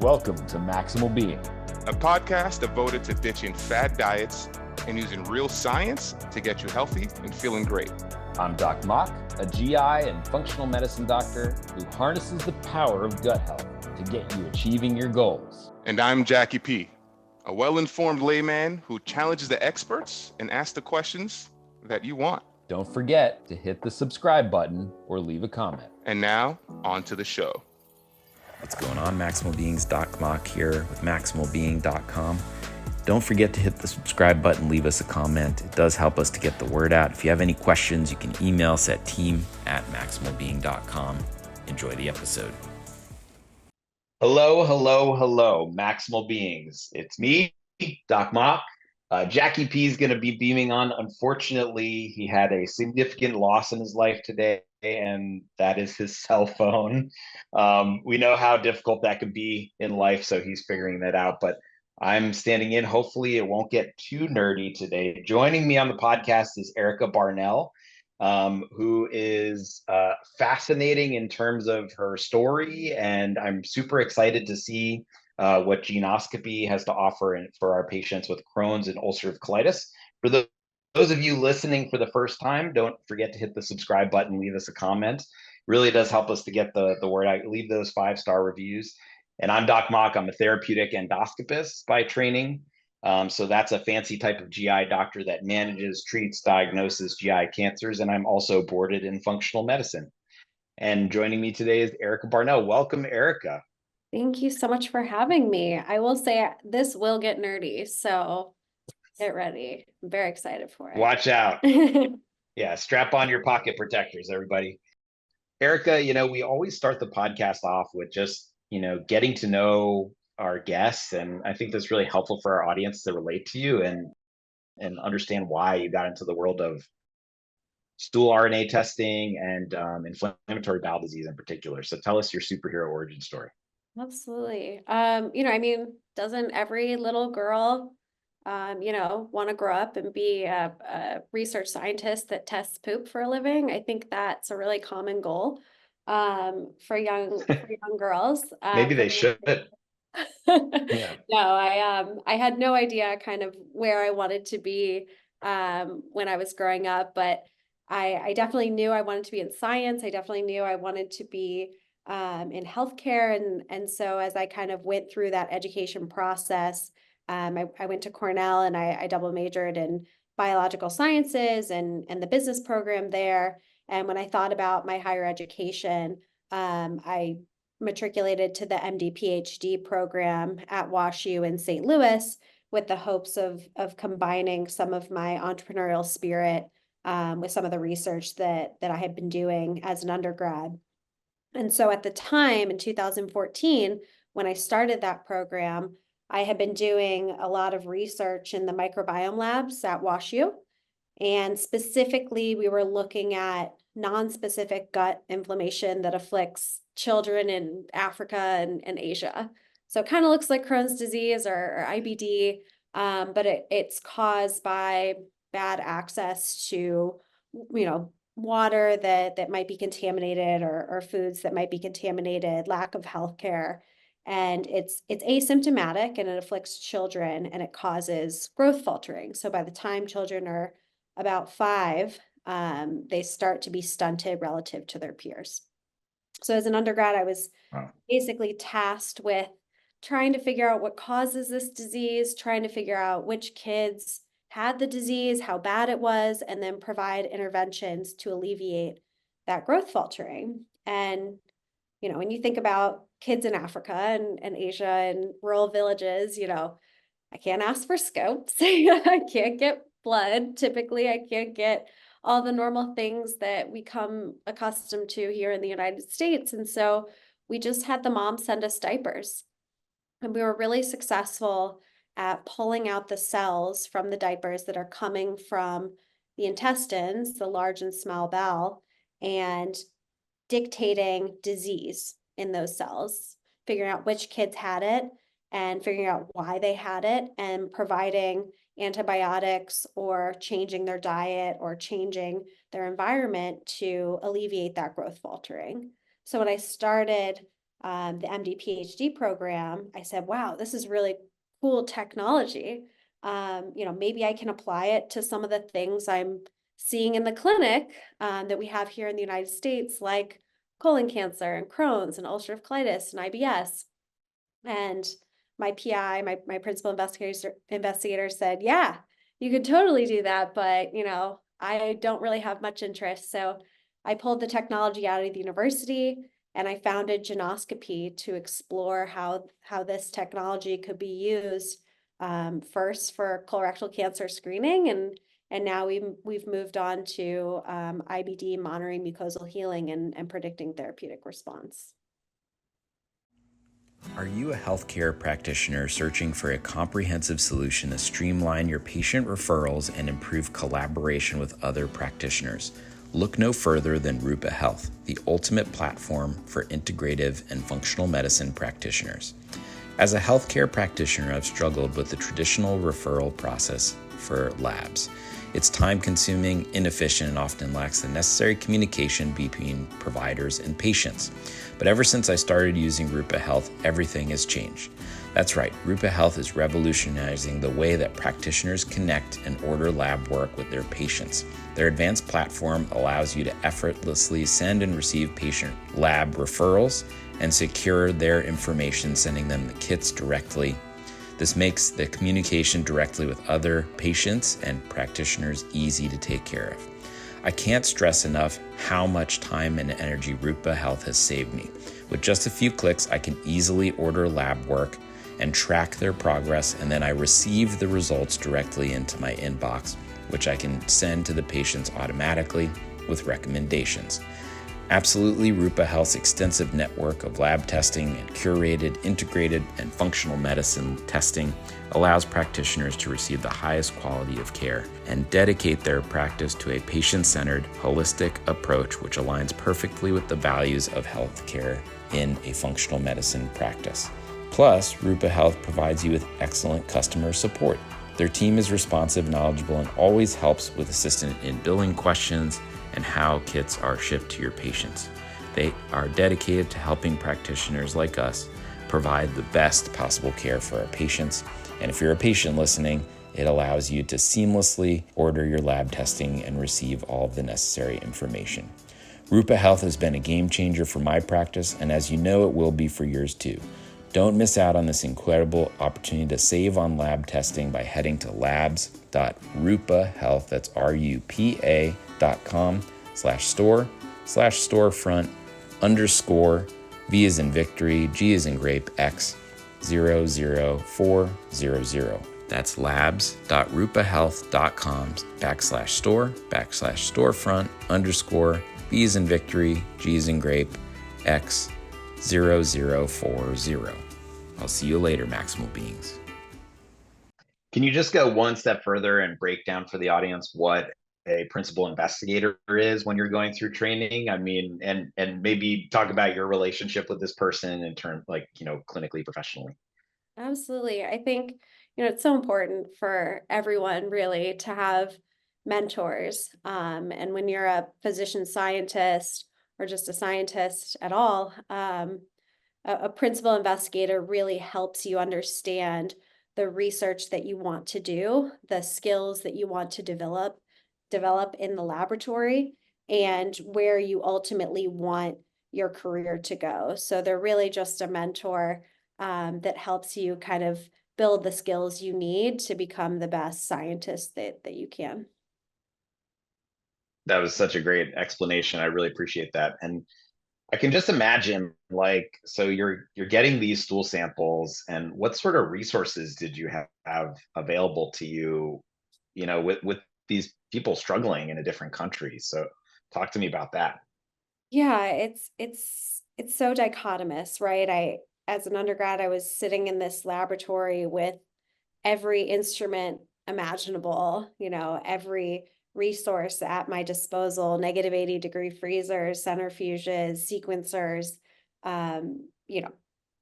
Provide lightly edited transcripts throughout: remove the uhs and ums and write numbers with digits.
Welcome to Maximal Being, a podcast devoted to ditching fad diets and using real science to get you healthy and feeling great. I'm Doc Mock, a GI and functional medicine doctor who harnesses the power of gut health to get you achieving your goals. And I'm Jackie P., a well-informed layman who challenges the experts and asks the questions that you want. Don't forget to hit the subscribe button or leave a comment. And now, on to the show. What's going on? Maximal Being's Doc Mock here with maximalbeing.com. Don't forget to hit the subscribe button, leave us a comment. It does help us to get the word out. If you have any questions, you can email us at team@maximalbeing.com. Enjoy the episode. Hello, Maximal Beings. It's me, Doc Mock. Jackie P is going to be beaming on. Unfortunately, he had a significant loss in his life today, and that is his cell phone. We know how difficult that can be in life, so he's figuring that out. But I'm standing in. Hopefully, it won't get too nerdy today. Joining me on the podcast is Erica Barnell, who is fascinating in terms of her story, and I'm super excited to see what Geneoscopy has to offer for our patients with Crohn's and ulcerative colitis. For those of you listening for the first time, don't forget to hit the subscribe button, leave us a comment. Really does help us to get the word out. Leave those 5-star reviews. And I'm Doc Mock. I'm a therapeutic endoscopist by training. So that's a fancy type of GI doctor that manages, treats, diagnoses GI cancers. And I'm also boarded in functional medicine. And joining me today is Erica Barnell. Welcome, Erica. Thank you so much for having me. I will say this will get nerdy, so get ready. I'm very excited for it. Watch out. Yeah, strap on your pocket protectors, everybody. Erica, we always start the podcast off with just, getting to know our guests. And I think that's really helpful for our audience to relate to you and understand why you got into the world of stool RNA testing and inflammatory bowel disease in particular. So tell us your superhero origin story. Absolutely. Doesn't every little girl, want to grow up and be a research scientist that tests poop for a living? I think that's a really common goal for young girls. Maybe they should. Yeah. No, I had no idea kind of where I wanted to be when I was growing up, but I definitely knew I wanted to be in science. I definitely knew I wanted to be in healthcare. And so as I kind of went through that education process, I went to Cornell and I double majored in biological sciences and the business program there. And when I thought about my higher education, I matriculated to the MD PhD program at WashU in St. Louis with the hopes of combining some of my entrepreneurial spirit with some of the research that I had been doing as an undergrad. And so at the time in 2014, when I started that program, I had been doing a lot of research in the microbiome labs at WashU. And specifically, we were looking at non-specific gut inflammation that afflicts children in Africa and Asia. So it kind of looks like Crohn's disease or IBD, but it's caused by bad access to, water that might be contaminated or foods that might be contaminated, lack of healthcare. And it's asymptomatic and it afflicts children and it causes growth faltering. So by the time children are about 5, they start to be stunted relative to their peers. So as an undergrad, I was basically tasked with trying to figure out what causes this disease, trying to figure out which kids had the disease, how bad it was, and then provide interventions to alleviate that growth faltering. And, when you think about kids in Africa and Asia and rural villages, I can't ask for scopes. I can't get blood. Typically, I can't get all the normal things that we come accustomed to here in the United States. And so we just had the mom send us diapers. And we were really successful at pulling out the cells from the diapers that are coming from the intestines, the large and small bowel, and dictating disease in those cells, figuring out which kids had it and figuring out why they had it and providing antibiotics or changing their diet or changing their environment to alleviate that growth faltering. So when I started the MD PhD program, I said, wow, this is really cool technology. Maybe I can apply it to some of the things I'm seeing in the clinic that we have here in the United States, like colon cancer and Crohn's and ulcerative colitis and IBS. And my PI, my principal investigator said, yeah, you could totally do that, but I don't really have much interest. So I pulled the technology out of the university and I founded Geneoscopy to explore how this technology could be used first for colorectal cancer screening, and now we've moved on to IBD, monitoring mucosal healing and predicting therapeutic response. Are you a healthcare practitioner searching for a comprehensive solution to streamline your patient referrals and improve collaboration with other practitioners? Look no further than Rupa Health, the ultimate platform for integrative and functional medicine practitioners. As a healthcare practitioner, I've struggled with the traditional referral process for labs. It's time-consuming, inefficient, and often lacks the necessary communication between providers and patients. But ever since I started using Rupa Health, everything has changed. That's right, Rupa Health is revolutionizing the way that practitioners connect and order lab work with their patients. Their advanced platform allows you to effortlessly send and receive patient lab referrals and secure their information, sending them the kits directly. This makes the communication directly with other patients and practitioners easy to take care of. I can't stress enough how much time and energy Rupa Health has saved me. With just a few clicks, I can easily order lab work and track their progress, and then I receive the results directly into my inbox, which I can send to the patients automatically with recommendations. Absolutely, Rupa Health's extensive network of lab testing and curated, integrated, and functional medicine testing allows practitioners to receive the highest quality of care and dedicate their practice to a patient-centered, holistic approach which aligns perfectly with the values of healthcare in a functional medicine practice. Plus, Rupa Health provides you with excellent customer support. Their team is responsive, knowledgeable, and always helps with assistance in billing questions and how kits are shipped to your patients. They are dedicated to helping practitioners like us provide the best possible care for our patients. And if you're a patient listening, it allows you to seamlessly order your lab testing and receive all of the necessary information. Rupa Health has been a game changer for my practice, and as you know, it will be for yours too. Don't miss out on this incredible opportunity to save on lab testing by heading to labs.rupahealth, that's rupa.com/store/storefront_V as in victory, G as in grape, X 00400. That's labs.rupahealth.com/store/storefront_V as in victory, G as in grape, X 0040. I'll see you later, Maximal Beings. Can you just go one step further and break down for the audience what a principal investigator is when you're going through training? I mean, and maybe talk about your relationship with this person in terms, like, clinically, professionally. Absolutely. I think, it's so important for everyone really to have mentors. And when you're a physician scientist or just a scientist at all, a principal investigator really helps you understand the research that you want to do, the skills that you want to develop in the laboratory, and where you ultimately want your career to go. So they're really just a mentor that helps you kind of build the skills you need to become the best scientist that you can. That was such a great explanation. I really appreciate that. And I can just imagine, like, so you're getting these stool samples, and what sort of resources did you have available to you, with these people struggling in a different country? So talk to me about that. Yeah, it's so dichotomous, right? As an undergrad, I was sitting in this laboratory with every instrument imaginable, every resource at my disposal, negative 80-degree freezers, centrifuges, sequencers,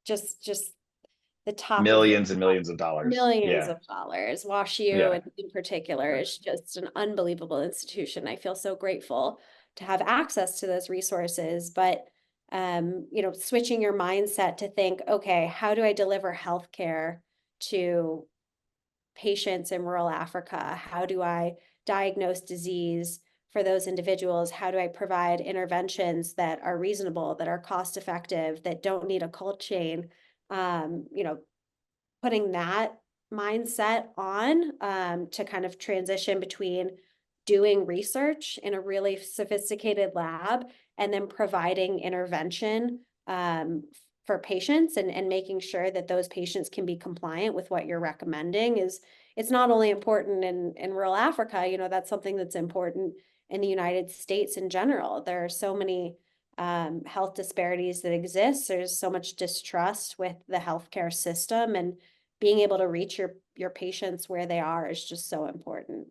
just the top of Millions and millions of dollars. millions Yeah. of dollars. WashU Yeah. in particular is just an unbelievable institution. I feel so grateful to have access to those resources, but switching your mindset to think, okay, how do I deliver healthcare to patients in rural Africa? How do I diagnose disease for those individuals? How do I provide interventions that are reasonable, that are cost effective, that don't need a cold chain? Putting that mindset on to kind of transition between doing research in a really sophisticated lab and then providing intervention for patients and making sure that those patients can be compliant with what you're recommending it's not only important in rural Africa, that's something that's important in the United States in general. There are so many health disparities that exist. There's so much distrust with the healthcare system, and being able to reach your patients where they are is just so important.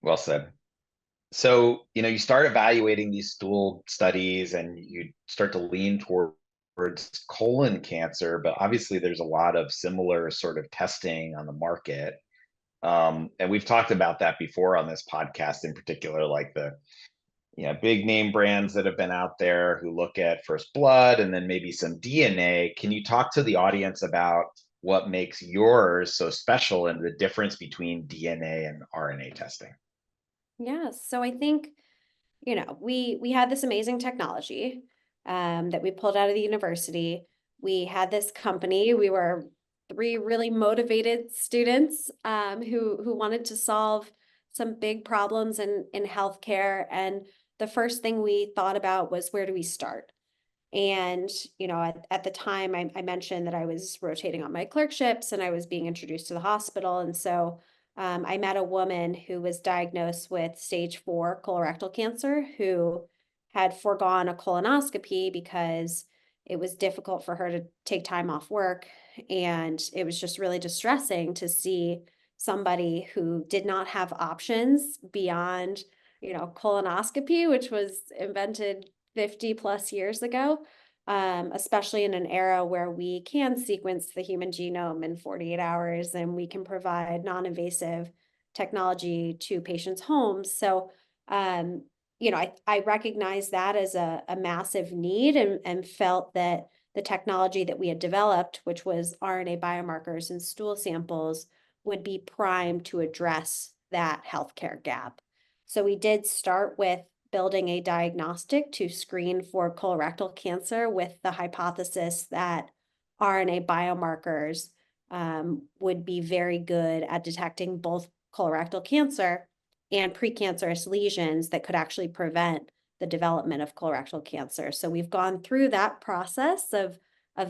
Well said. So, you start evaluating these stool studies and you start to lean towards colon cancer, but obviously there's a lot of similar sort of testing on the market. And we've talked about that before on this podcast, in particular, like the big name brands that have been out there who look at first blood and then maybe some DNA. Can you talk to the audience about what makes yours so special and the difference between DNA and RNA testing? Yeah, so I think, we had this amazing technology that we pulled out of the university. We had this company. We were three really motivated students who wanted to solve some big problems in healthcare. And the first thing we thought about was, where do we start? And, at the time, I mentioned that I was rotating on my clerkships and I was being introduced to the hospital. And so I met a woman who was diagnosed with stage 4 colorectal cancer, who had foregone a colonoscopy because it was difficult for her to take time off work. And it was just really distressing to see somebody who did not have options beyond, colonoscopy, which was invented 50 plus years ago, especially in an era where we can sequence the human genome in 48 hours and we can provide non-invasive technology to patients' homes. So, I recognize that as a massive need and felt that the technology that we had developed, which was RNA biomarkers and stool samples, would be primed to address that healthcare gap. So we did start with building a diagnostic to screen for colorectal cancer with the hypothesis that RNA biomarkers would be very good at detecting both colorectal cancer and precancerous lesions that could actually prevent the development of colorectal cancer. So we've gone through that process of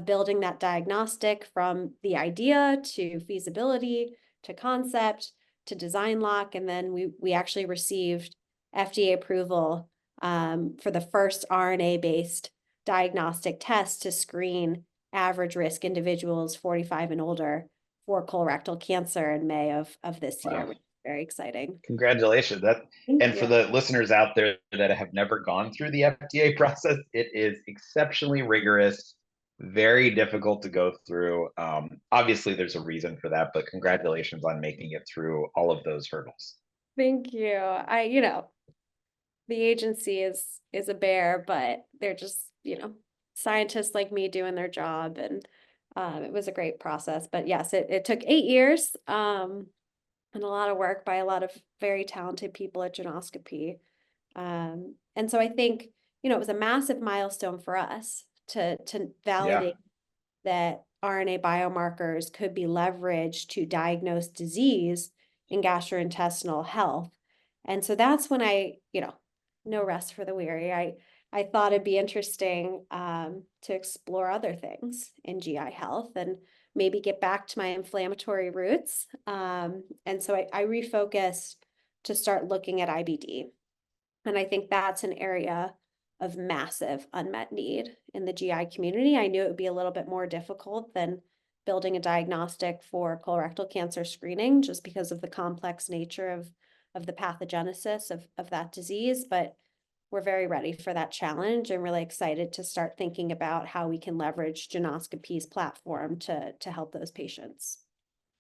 building that diagnostic from the idea to feasibility to concept to design lock, and then we actually received FDA approval for the first RNA-based diagnostic test to screen average risk individuals 45 and older for colorectal cancer in May of this year, Wow. which is very exciting. Congratulations. Thank For you. the listeners out there that have never gone through the FDA process, it is exceptionally rigorous, very difficult to go through. Obviously, there's a reason for that, but congratulations on making it through all of those hurdles. Thank you. The agency is a bear, but they're just, scientists like me doing their job, and it was a great process. But yes, it took 8 years and a lot of work by a lot of very talented people at Geneoscopy. And so I think, it was a massive milestone for us to validate that RNA biomarkers could be leveraged to diagnose disease in gastrointestinal health. And so that's when no rest for the weary. I thought it'd be interesting to explore other things in GI health and maybe get back to my inflammatory roots. And so I refocused to start looking at IBD. And I think that's an area of massive unmet need in the GI community. I knew it would be a little bit more difficult than building a diagnostic for colorectal cancer screening, just because of the complex nature of the pathogenesis of that disease. But we're very ready for that challenge and really excited to start thinking about how we can leverage Geneoscopy's platform to help those patients.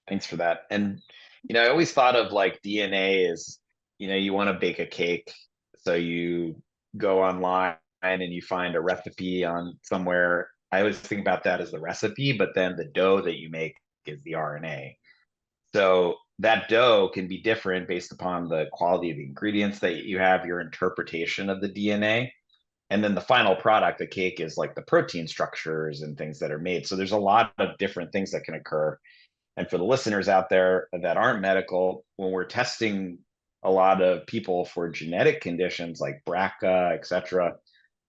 Thanks for that. And, I always thought of like DNA as, you want to bake a cake. So you go online and you find a recipe on somewhere, I always think about that as the recipe, but then the dough that you make is the RNA. So that dough can be different based upon the quality of the ingredients that you have, your interpretation of the DNA. And then the final product, the cake, is like the protein structures and things that are made. So there's a lot of different things that can occur. And for the listeners out there that aren't medical, when we're testing a lot of people for genetic conditions like BRCA, et cetera,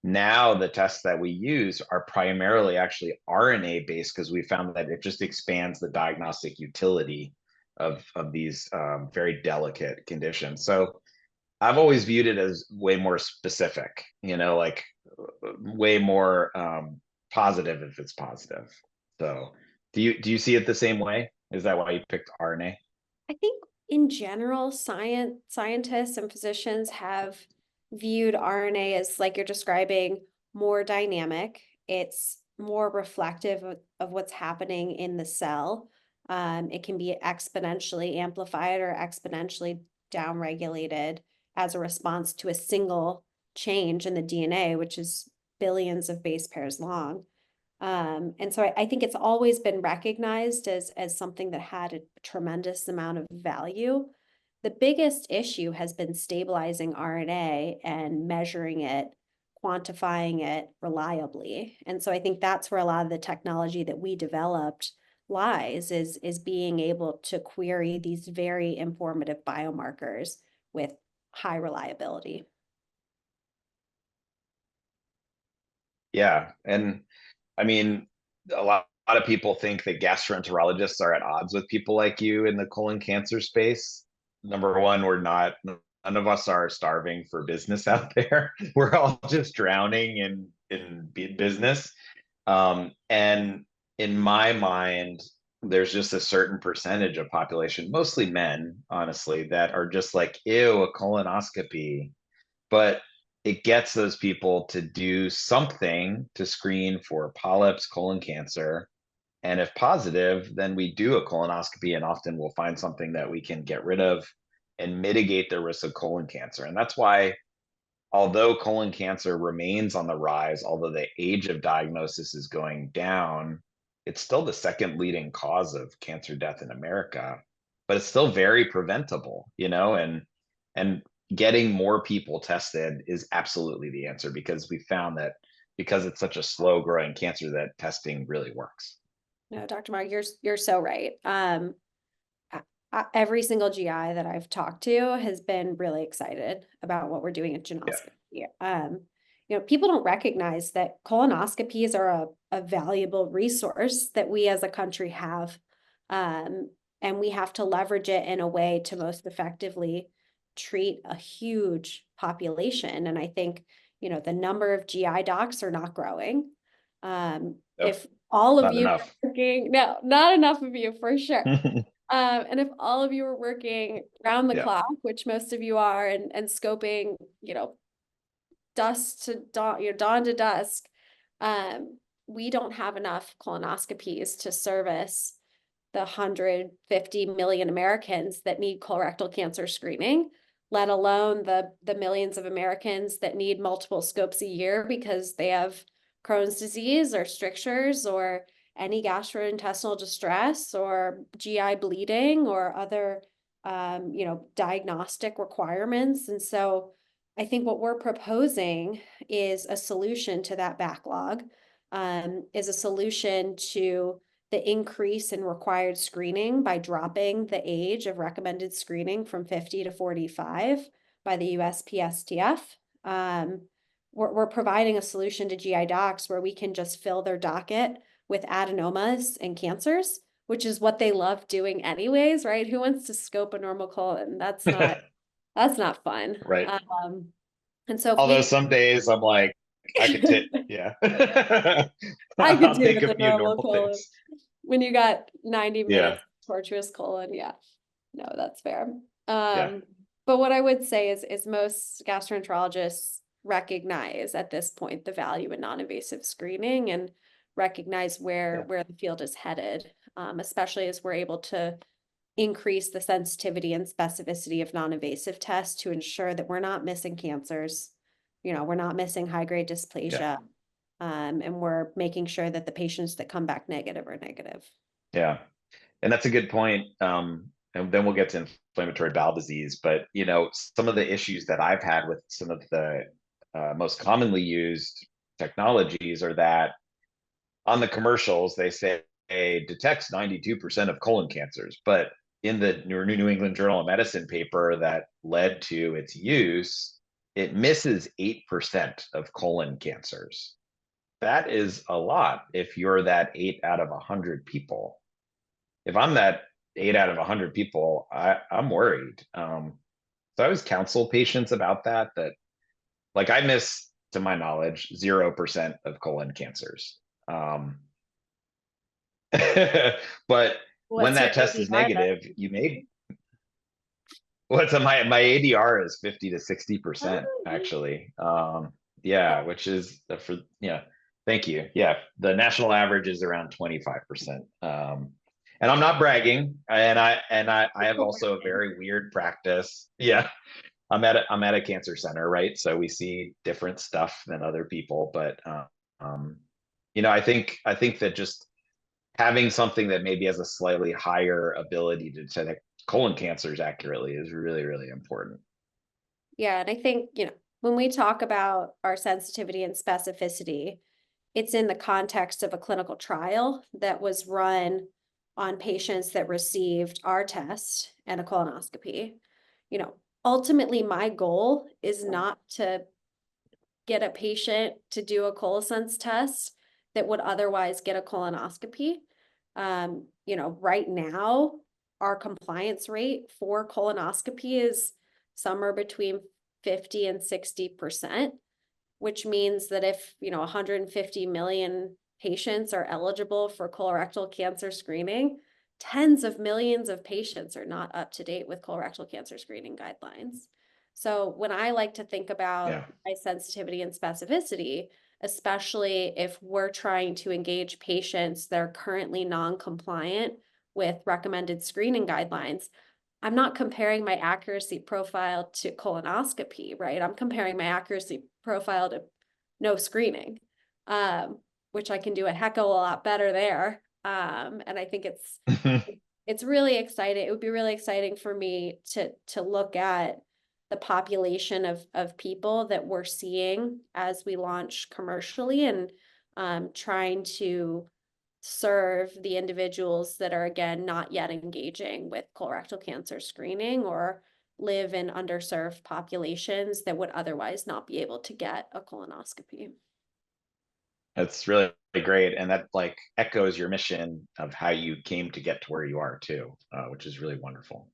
now the tests that we use are primarily actually RNA based because we found that it just expands the diagnostic utility of these very delicate conditions. So I've always viewed it as way more specific, like way more positive if it's positive. So do you see it the same way? Is that why you picked RNA? I think in general, scientists and physicians have viewed RNA as, like you're describing, more dynamic. It's more reflective of what's happening in the cell. It can be exponentially amplified or exponentially downregulated as a response to a single change in the DNA, which is billions of base pairs long. And so I think it's always been recognized as something that had a tremendous amount of value. The biggest issue has been stabilizing RNA and measuring it, quantifying it reliably. And so I think that's where a lot of the technology that we developed lies, is being able to query these very informative biomarkers with high reliability. Yeah. And I mean, a lot of people think that gastroenterologists are at odds with people like you in the colon cancer space. Number one, we're not. None of us are starving for business out there. We're all just drowning in business. And in my mind, there's just a certain percentage of population, mostly men, honestly, that are just like, ew, a colonoscopy. But it gets those people to do something to screen for polyps, colon cancer. And if positive, then we do a colonoscopy, and often we'll find something that we can get rid of and mitigate the risk of colon cancer. And that's why, although colon cancer remains on the rise, although the age of diagnosis is going down, it's still the second leading cause of cancer death in America, but it's still very preventable, and getting more people tested is absolutely the answer, because we found that because it's such a slow growing cancer, that testing really works. No, Dr. Mark, you're so right. Every single GI that I've talked to has been really excited about what we're doing at Geneoscopy. People don't recognize that colonoscopies are a valuable resource that we as a country have. And we have to leverage it in a way to most effectively treat a huge population. And I think, the number of GI docs are not growing. If all of you are working, no, not enough of you for sure. And if all of you are working round the clock, which most of you are, and scoping, dusk to dawn, dawn to dusk, we don't have enough colonoscopies to service the 150 million Americans that need colorectal cancer screening, let alone the millions of Americans that need multiple scopes a year because they have Crohn's disease or strictures or any gastrointestinal distress or GI bleeding or other, diagnostic requirements. And so I think what we're proposing is a solution to that backlog, is a solution to the increase in required screening by dropping the age of recommended screening from 50 to 45 by the USPSTF. We're providing a solution to GI docs where we can just fill their docket with adenomas and cancers, which is what they love doing anyways, right? Who wants to scope a normal colon? That's not fun. Right. And so although some days I'm like, I could take, yeah. I could take a few normal colon things. When you got 90 minutes tortuous colon. Yeah, no, that's fair. But what I would say is most gastroenterologists recognize at this point the value in non-invasive screening and recognize where the field is headed, especially as we're able to increase the sensitivity and specificity of non-invasive tests to ensure that we're not missing cancers, we're not missing high-grade dysplasia. And we're making sure that the patients that come back negative are negative. Yeah. And that's a good point. And then we'll get to inflammatory bowel disease. But, some of the issues that I've had with some of the most commonly used technologies are that on the commercials, they say detects 92% of colon cancers. But in the New England Journal of Medicine paper that led to its use, it misses 8% of colon cancers. That is a lot if you're that 8 out of 100 people. If I'm that 8 out of 100 people, I'm worried. So I always counsel patients about that like I miss, to my knowledge, 0% of colon cancers. But when that test is negative, you may. What's my ADR is 50 to 60% actually. Yeah, which is thank you. Yeah, the national average is around 25%. And I'm not bragging, and I have also a very weird practice. Yeah, I'm at a cancer center, right? So we see different stuff than other people, but I think that just having something that maybe has a slightly higher ability to detect colon cancers accurately is really, really important. Yeah, and I think, when we talk about our sensitivity and specificity, it's in the context of a clinical trial that was run on patients that received our test and a colonoscopy. Ultimately, my goal is not to get a patient to do a ColoSense test that would otherwise get a colonoscopy. Right now, our compliance rate for colonoscopy is somewhere between 50 and 60%, which means that if, 150 million patients are eligible for colorectal cancer screening, tens of millions of patients are not up to date with colorectal cancer screening guidelines. So when I like to think about my sensitivity and specificity, especially if we're trying to engage patients that are currently non-compliant with recommended screening guidelines, I'm not comparing my accuracy profile to colonoscopy, right? I'm comparing my accuracy profile to no screening, which I can do a heck of a lot better there. And I think it's really exciting. It would be really exciting for me to look at the population of people that we're seeing as we launch commercially, and trying to serve the individuals that are, again, not yet engaging with colorectal cancer screening or live in underserved populations that would otherwise not be able to get a colonoscopy. That's really great. And that echoes your mission of how you came to get to where you are too, which is really wonderful.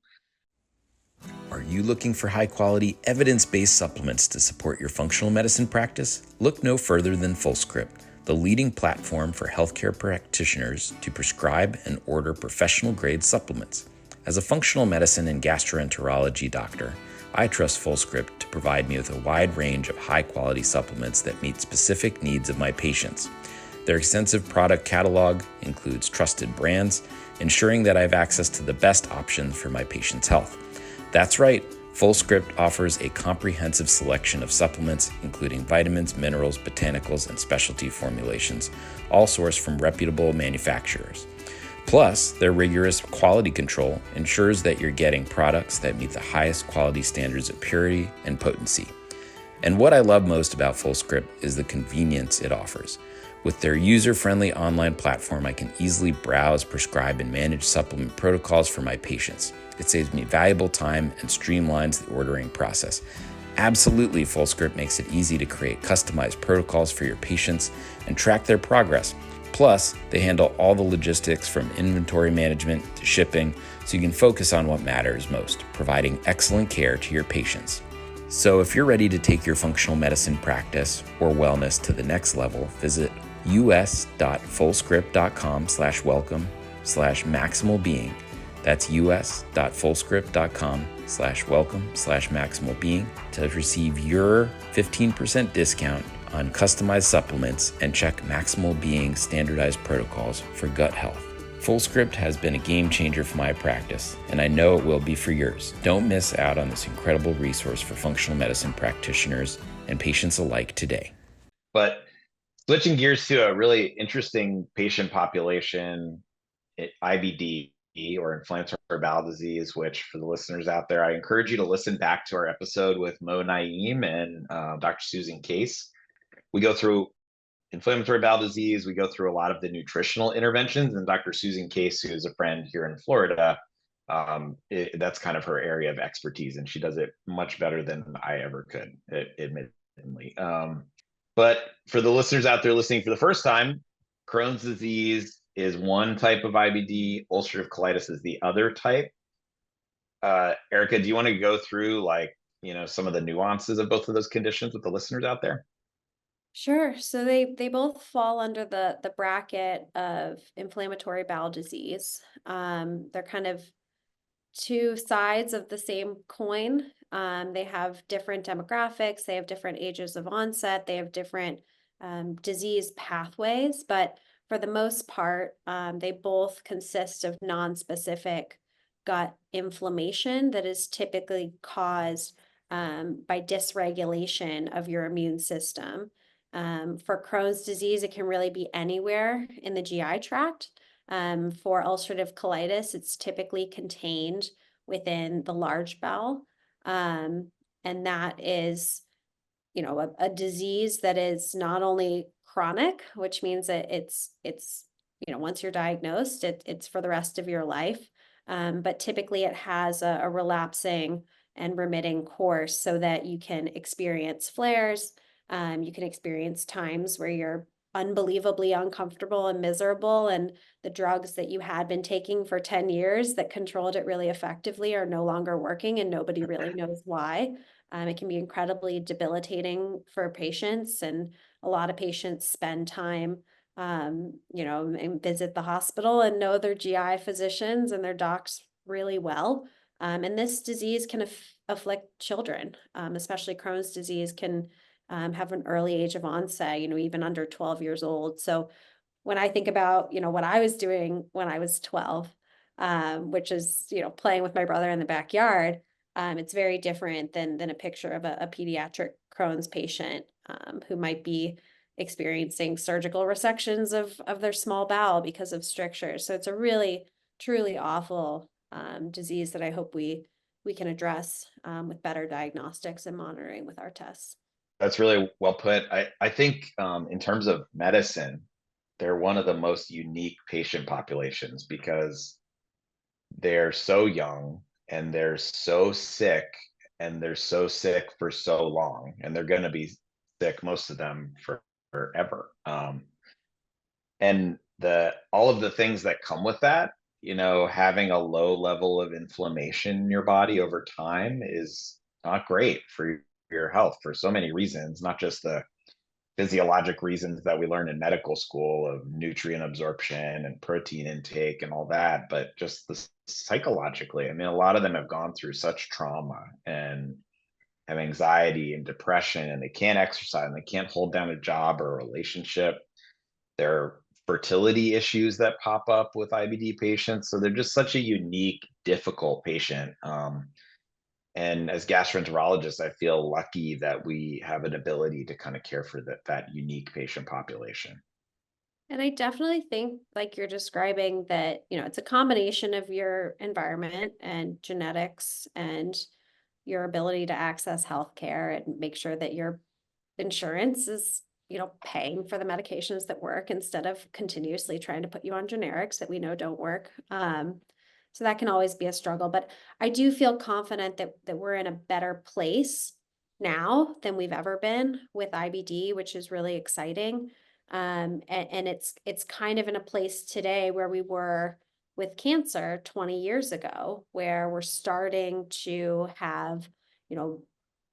Are you looking for high-quality, evidence-based supplements to support your functional medicine practice? Look no further than FullScript, the leading platform for healthcare practitioners to prescribe and order professional-grade supplements. As a functional medicine and gastroenterology doctor, I trust FullScript to provide me with a wide range of high-quality supplements that meet specific needs of my patients. Their extensive product catalog includes trusted brands, ensuring that I have access to the best options for my patients' health. That's right, FullScript offers a comprehensive selection of supplements, including vitamins, minerals, botanicals, and specialty formulations, all sourced from reputable manufacturers. Plus, their rigorous quality control ensures that you're getting products that meet the highest quality standards of purity and potency. And what I love most about FullScript is the convenience it offers. With their user-friendly online platform, I can easily browse, prescribe, and manage supplement protocols for my patients. It saves me valuable time and streamlines the ordering process. Absolutely, FullScript makes it easy to create customized protocols for your patients and track their progress. Plus, they handle all the logistics from inventory management to shipping, so you can focus on what matters most, providing excellent care to your patients. So if you're ready to take your functional medicine practice or wellness to the next level, visit us.fullscript.com/welcome/maximalbeing. That's us.fullscript.com/welcome/maximalbeing to receive your 15% discount on customized supplements and check Maximal Being standardized protocols for gut health. FullScript has been a game changer for my practice, and I know it will be for yours. Don't miss out on this incredible resource for functional medicine practitioners and patients alike today. But switching gears to a really interesting patient population, IBD, or inflammatory bowel disease, which for the listeners out there, I encourage you to listen back to our episode with Mo Naeem and Dr. Susan Case. We go through inflammatory bowel disease. We go through a lot of the nutritional interventions, and Dr. Susan Case, who is a friend here in Florida, that's kind of her area of expertise, and she does it much better than I ever could, admittedly. But for the listeners out there listening for the first time, Crohn's disease is one type of IBD, ulcerative colitis is the other type. Erica, do you want to go through some of the nuances of both of those conditions with the listeners out there? Sure. So they both fall under the bracket of inflammatory bowel disease. They're kind of two sides of the same coin. They have different demographics, they have different ages of onset, they have different disease pathways, but for the most part, they both consist of non-specific gut inflammation that is typically caused by dysregulation of your immune system. For Crohn's disease, it can really be anywhere in the GI tract. For ulcerative colitis, it's typically contained within the large bowel. And that is, a disease that is not only chronic, which means that it's once you're diagnosed, it's for the rest of your life. But typically it has a relapsing and remitting course so that you can experience flares. You can experience times where you're unbelievably uncomfortable and miserable, and the drugs that you had been taking for 10 years that controlled it really effectively are no longer working, and nobody really knows why. It can be incredibly debilitating for patients, and a lot of patients spend time, and visit the hospital and know their GI physicians and their docs really well. And this disease can afflict children, especially Crohn's disease can have an early age of onset, even under 12 years old. So when I think about, what I was doing when I was 12, which is, playing with my brother in the backyard, it's very different than a picture of a pediatric Crohn's patient who might be experiencing surgical resections of their small bowel because of strictures. So it's a really, truly awful disease that I hope we can address with better diagnostics and monitoring with our tests. That's really well put. I think in terms of medicine, they're one of the most unique patient populations because they're so young and they're so sick, and they're so sick for so long, and they're going to be sick, most of them, forever. And all of the things that come with that, having a low level of inflammation in your body over time is not great for your health for so many reasons, not just the physiologic reasons that we learn in medical school of nutrient absorption and protein intake and all that, but just psychologically. I mean, a lot of them have gone through such trauma and have anxiety and depression, and they can't exercise and they can't hold down a job or a relationship. There are fertility issues that pop up with IBD patients. So they're just such a unique, difficult patient. And as gastroenterologists, I feel lucky that we have an ability to kind of care for that unique patient population. And I definitely think, like you're describing, that, it's a combination of your environment and genetics and your ability to access healthcare and make sure that your insurance is, paying for the medications that work instead of continuously trying to put you on generics that we know don't work. So that can always be a struggle, but I do feel confident that we're in a better place now than we've ever been with IBD, which is really exciting. And it's kind of in a place today where we were with cancer 20 years ago, where we're starting to have,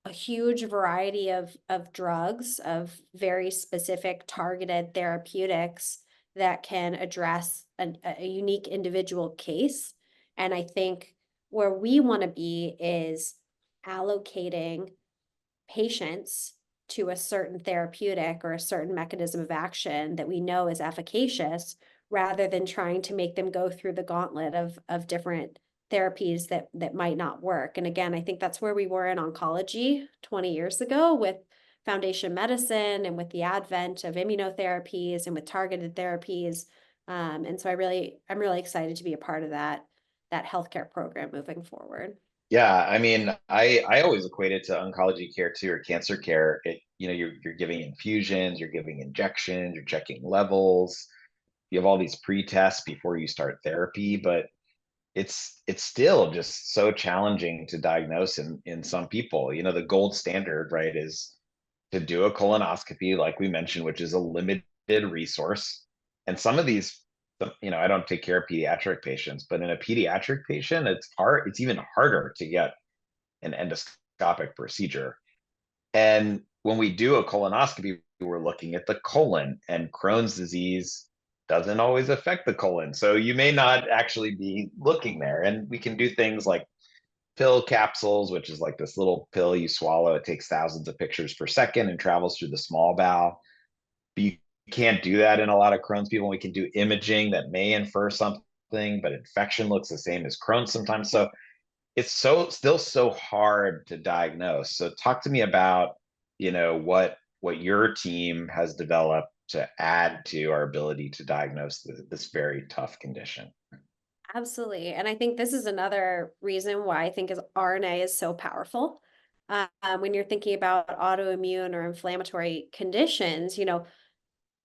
a huge variety of drugs, of very specific targeted therapeutics that can address a unique individual case. And I think where we want to be is allocating patients to a certain therapeutic or a certain mechanism of action that we know is efficacious, rather than trying to make them go through the gauntlet of different therapies that might not work. And again, I think that's where we were in oncology 20 years ago with foundation medicine and with the advent of immunotherapies and with targeted therapies. And so I'm really excited to be a part of that healthcare program moving forward. Yeah, I mean, I always equate it to oncology care too, or cancer care. You're giving infusions, you're giving injections, you're checking levels. You have all these pre-tests before you start therapy, but it's still just so challenging to diagnose in some people. The gold standard, right, is to do a colonoscopy, like we mentioned, which is a limited resource. And some of these, I don't take care of pediatric patients, but in a pediatric patient, it's even harder to get an endoscopic procedure. And when we do a colonoscopy, we're looking at the colon, and Crohn's disease doesn't always affect the colon. So you may not actually be looking there. And we can do things like pill capsules, which is like this little pill you swallow. It takes thousands of pictures per second and travels through the small bowel. But you can't do that in a lot of Crohn's people. We can do imaging that may infer something, but infection looks the same as Crohn's sometimes. So it's still so hard to diagnose. So talk to me about, what your team has developed to add to our ability to diagnose this very tough condition. Absolutely. And I think this is another reason why I think RNA is so powerful. When you're thinking about autoimmune or inflammatory conditions,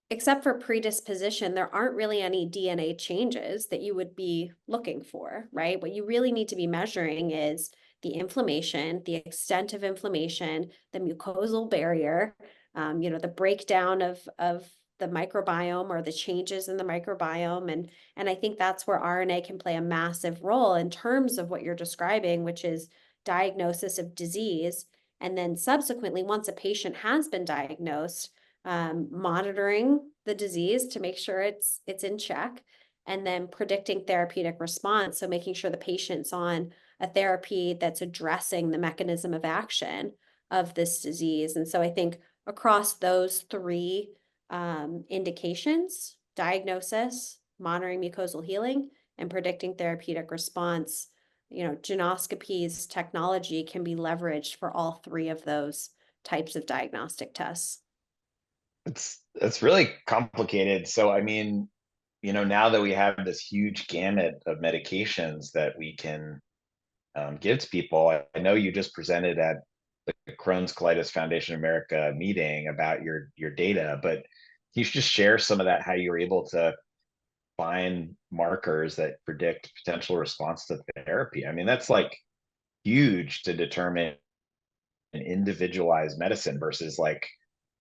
except for predisposition, there aren't really any DNA changes that you would be looking for, right? What you really need to be measuring is the inflammation, the extent of inflammation, the mucosal barrier, the breakdown of the microbiome or the changes in the microbiome. And I think that's where RNA can play a massive role in terms of what you're describing, which is diagnosis of disease. And then subsequently, once a patient has been diagnosed, monitoring the disease to make sure it's in check, and then predicting therapeutic response. So making sure the patient's on a therapy that's addressing the mechanism of action of this disease. And so I think across those three indications, diagnosis, monitoring mucosal healing, and predicting therapeutic response, Geneoscopy's technology can be leveraged for all three of those types of diagnostic tests. It's really complicated. So, I mean, now that we have this huge gamut of medications that we can give to people, I know you just presented at the Crohn's Colitis Foundation of America meeting about your data, but you should just share some of that, how you were able to find markers that predict potential response to therapy. I mean, that's like huge to determine an individualized medicine versus like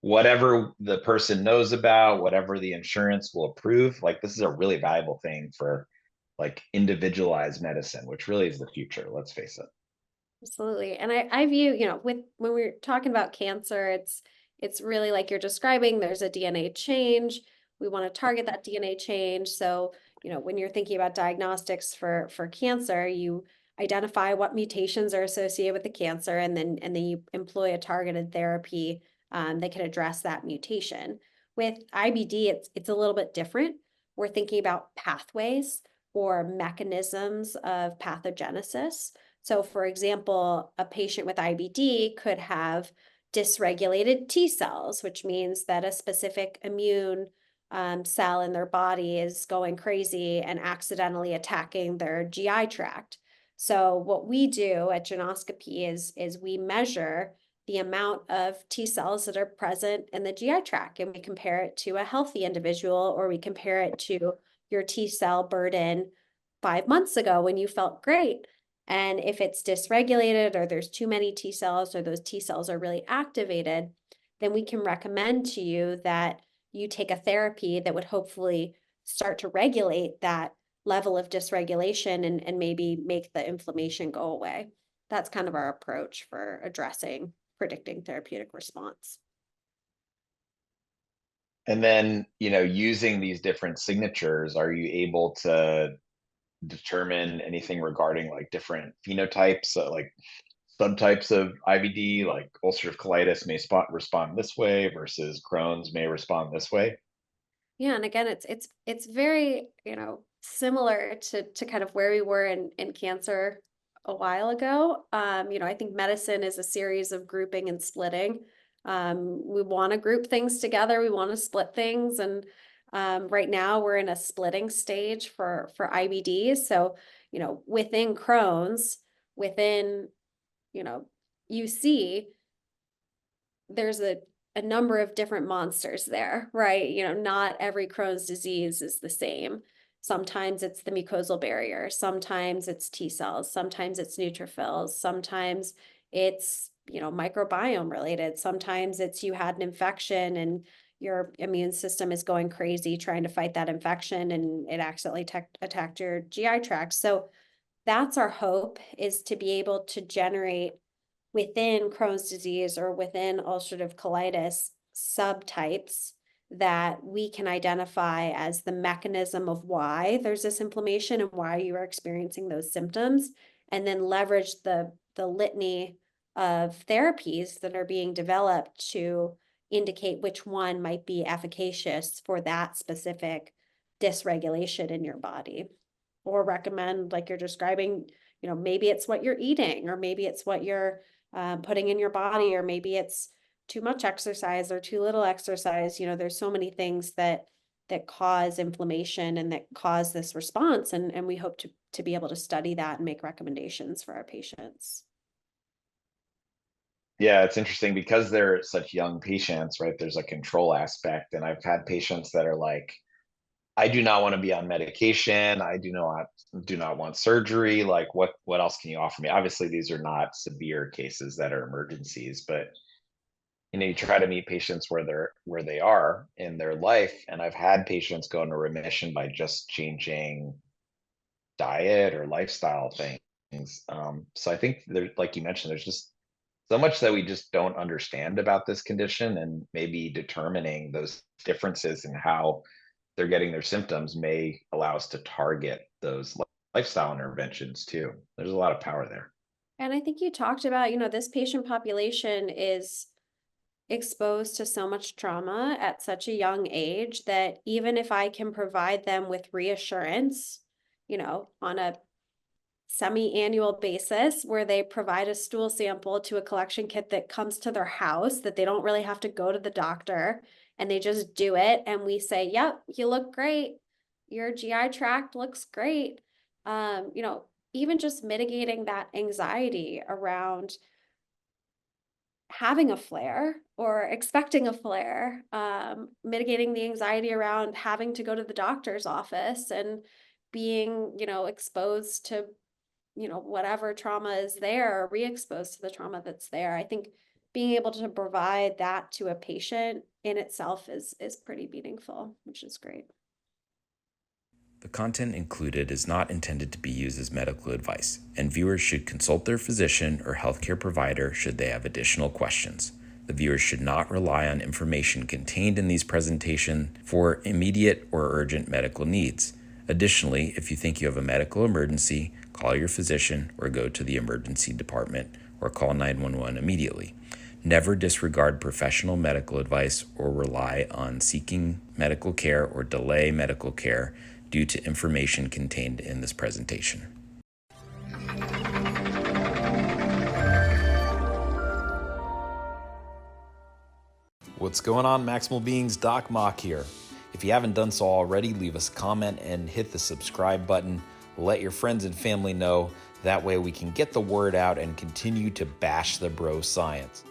whatever the person knows about, whatever the insurance will approve. Like, this is a really valuable thing for like individualized medicine, which really is the future, let's face it. Absolutely. And I view, when we're talking about cancer, it's really like you're describing, there's a DNA change. We want to target that DNA change. So, when you're thinking about diagnostics for cancer, you identify what mutations are associated with the cancer, and then you employ a targeted therapy that can address that mutation. With IBD, it's a little bit different. We're thinking about pathways or mechanisms of pathogenesis. So, for example, a patient with IBD could have dysregulated T cells, which means that a specific immune cell in their body is going crazy and accidentally attacking their GI tract. So what we do at Geneoscopy is we measure the amount of T cells that are present in the GI tract, and we compare it to a healthy individual, or we compare it to your T cell burden 5 months ago when you felt great. And if it's dysregulated, or there's too many T cells, or those T cells are really activated, then we can recommend to you that you take a therapy that would hopefully start to regulate that level of dysregulation and maybe make the inflammation go away. That's kind of our approach for predicting therapeutic response. And then, using these different signatures, are you able to determine anything regarding like different phenotypes, like subtypes of IBD, like ulcerative colitis may respond this way versus Crohn's may respond this way? Yeah, and again, it's very, similar to kind of where we were in cancer a while ago. I think medicine is a series of grouping and splitting. We want to group things together. We want to split things. And right now we're in a splitting stage for IBD. So, within Crohn's, within, UC, there's a number of different monsters there, right? Not every Crohn's disease is the same. Sometimes it's the mucosal barrier, sometimes it's T cells, sometimes it's neutrophils, sometimes it's, microbiome related, sometimes it's you had an infection and your immune system is going crazy trying to fight that infection and it accidentally attacked your GI tract. So that's our hope, is to be able to generate within Crohn's disease or within ulcerative colitis subtypes that we can identify as the mechanism of why there's this inflammation and why you are experiencing those symptoms, and then leverage the litany of therapies that are being developed to indicate which one might be efficacious for that specific dysregulation in your body, or recommend, like you're describing, maybe it's what you're eating, or maybe it's what you're putting in your body, or maybe it's too much exercise or too little exercise. There's so many things that cause inflammation and that cause this response. And we hope to be able to study that and make recommendations for our patients. Yeah, it's interesting because they're such young patients, right? There's a control aspect. And I've had patients that are like, I do not want to be on medication. I do not want surgery. Like, what else can you offer me? Obviously, these are not severe cases that are emergencies, but you try to meet patients where they are in their life. And I've had patients go into remission by just changing diet or lifestyle things. So I think there, like you mentioned, there's just so much that we just don't understand about this condition, and maybe determining those differences in how they're getting their symptoms may allow us to target those lifestyle interventions too. There's a lot of power there. And I think you talked about, this patient population is exposed to so much trauma at such a young age that even if I can provide them with reassurance, on a semi-annual basis, where they provide a stool sample to a collection kit that comes to their house, that they don't really have to go to the doctor, and they just do it, and we say, yep, you look great, your GI tract looks great. Even just mitigating that anxiety around having a flare or expecting a flare, mitigating the anxiety around having to go to the doctor's office and being, exposed to, whatever trauma is there, or re-exposed to the trauma that's there. I think being able to provide that to a patient in itself is pretty meaningful, which is great. The content included is not intended to be used as medical advice, and viewers should consult their physician or healthcare provider should they have additional questions. The viewers should not rely on information contained in these presentations for immediate or urgent medical needs. Additionally, if you think you have a medical emergency, call your physician or go to the emergency department or call 911 immediately. Never disregard professional medical advice or rely on seeking medical care or delay medical care due to information contained in this presentation. What's going on, Maximal Beings? Doc Mock here. If you haven't done so already, leave us a comment and hit the subscribe button. Let your friends and family know. That way we can get the word out and continue to bash the bro science.